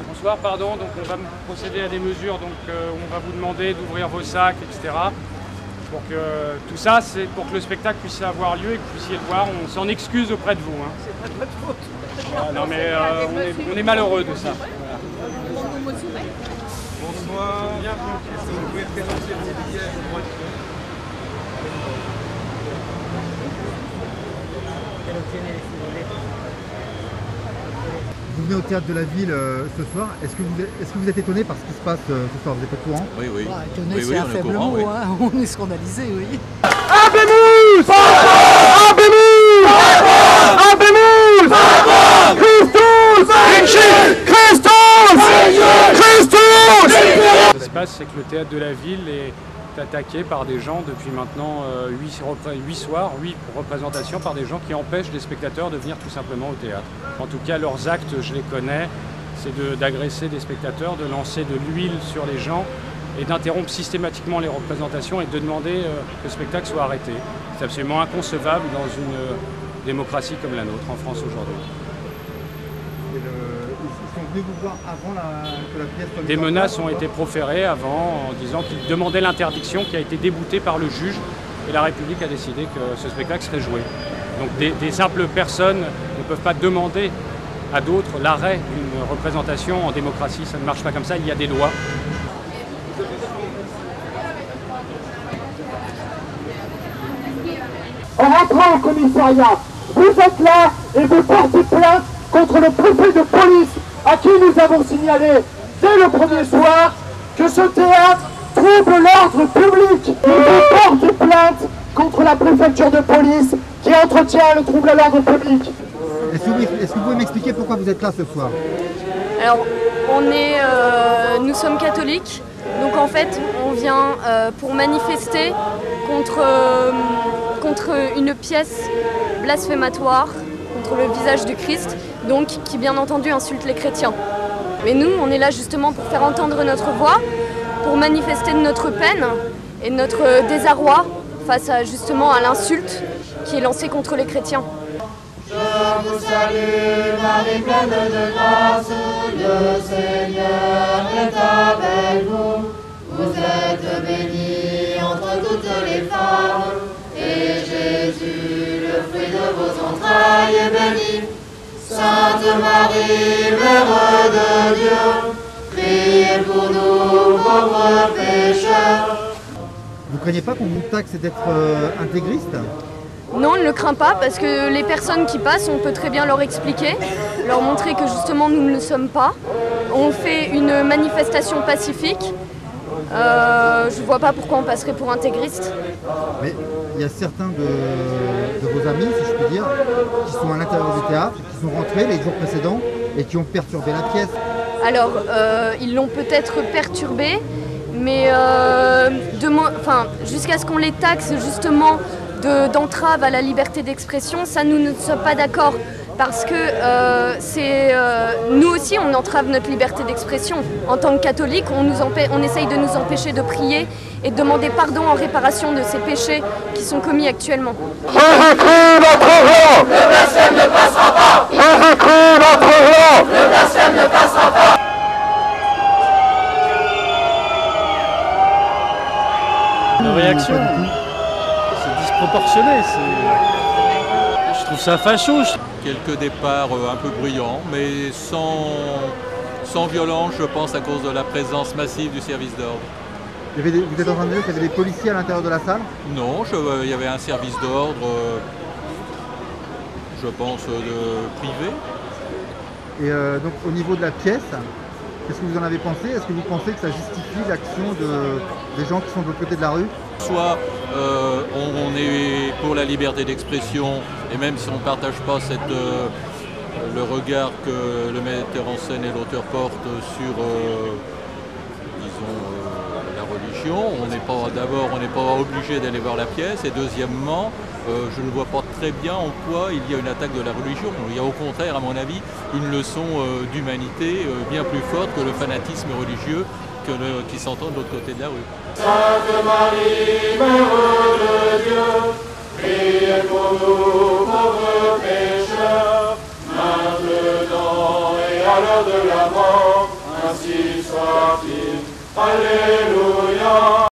Bonsoir, pardon, donc on va procéder à des mesures, donc on va vous demander d'ouvrir vos sacs, etc. Pour que tout ça, c'est pour que le spectacle puisse avoir lieu et que vous puissiez le voir. On s'en excuse auprès de vous. Hein. C'est pas de votre faute. Ah, non mais on est malheureux de ça. Voilà. Bonsoir, bienvenue. Est-ce que vous pouvez présenter vos billets? Vous venez au théâtre de la ville ce soir. Est-ce que vous êtes étonné par ce qui se passe ce soir? Vous êtes au courant? Oui, oui. Bah, étonné, Oui, c'est oui, un on est faible courant, mot, oui. hein. On est scandalisé, oui. Habemus! Habemus! Habemus! Christus! Christus! Christus! Ce qui se passe, c'est que le théâtre de la ville est attaqué par des gens depuis maintenant 8 représentations par des gens qui empêchent les spectateurs de venir tout simplement au théâtre. En tout cas, leurs actes, je les connais, c'est d'agresser des spectateurs, de lancer de l'huile sur les gens et d'interrompre systématiquement les représentations et de demander que le spectacle soit arrêté. C'est absolument inconcevable dans une démocratie comme la nôtre en France aujourd'hui. Ils sont venus vous voir avant que la pièce soit mise Des en menaces place, ont été proférées avant en disant qu'ils demandaient l'interdiction qui a été déboutée par le juge et la République a décidé que ce spectacle serait joué. Donc des simples personnes ne peuvent pas demander à d'autres l'arrêt d'une représentation en démocratie. Ça ne marche pas comme ça, il y a des lois. En rentrant au commissariat, vous êtes là et vous portez plainte contre le préfet de police à qui nous avons signalé dès le premier soir que ce théâtre trouble l'ordre public. Et vous portez plainte contre la préfecture de police qui entretient le trouble à l'ordre public. Est-ce que vous pouvez m'expliquer pourquoi vous êtes là ce soir? Alors, nous sommes catholiques, donc en fait, on vient pour manifester contre une pièce blasphématoire, contre le visage du Christ, donc qui bien entendu insulte les chrétiens. Mais nous, on est là justement pour faire entendre notre voix, pour manifester de notre peine et de notre désarroi face justement à l'insulte qui est lancée contre les chrétiens. Je vous salue, Marie pleine de grâce, le Seigneur est avec vous. Vous êtes bénie entre toutes les femmes, et Jésus, le fruit de vos entrailles, est béni. Sainte Marie, Mère de Dieu, priez pour nous pauvres pécheurs. Vous ne craignez pas qu'on vous taxe d'être intégriste? Non, on ne le craint pas parce que les personnes qui passent, on peut très bien leur expliquer, leur montrer que justement nous ne le sommes pas. On fait une manifestation pacifique. Je ne vois pas pourquoi on passerait pour intégriste. Mais il y a certains de vos amis, si je puis dire, qui sont à l'intérieur du théâtre, qui sont rentrés les jours précédents et qui ont perturbé la pièce. Alors, ils l'ont peut-être perturbé, mais jusqu'à ce qu'on les taxe justement d'entrave à la liberté d'expression, ça nous ne sommes pas d'accord. Parce que nous aussi on entrave notre liberté d'expression. En tant que catholique, on essaye de nous empêcher de prier et de demander pardon en réparation de ces péchés qui sont commis actuellement. Jésus-Christ notre roi! Le blasphème ne passera pas! Jésus-Christ notre roi! Le blasphème ne passera pas! La réaction, c'est disproportionné. Je trouve ça facho. Quelques départs un peu bruyants, mais sans violence, je pense, à cause de la présence massive du service d'ordre. Vous êtes en train de dire qu'il y avait des policiers à l'intérieur de la salle? Non, il y avait un service d'ordre, je pense, privé. Et donc au niveau de la pièce, qu'est-ce que vous en avez pensé? Est-ce que vous pensez que ça justifie l'action des gens qui sont de l'autre côté de la rue? Soit on est pour la liberté d'expression, et même si on ne partage pas le regard que le metteur en scène et l'auteur portent sur la religion, on n'est pas obligé d'aller voir la pièce, et deuxièmement, je ne vois pas très bien en quoi il y a une attaque de la religion. Il y a au contraire, à mon avis, une leçon d'humanité bien plus forte que le fanatisme religieux qui s'entend de l'autre côté de la rue. Sainte Marie, Mère de Dieu, priez pour nous pauvres pécheurs, maintenant et à l'heure de la mort, ainsi soit-il. Alléluia.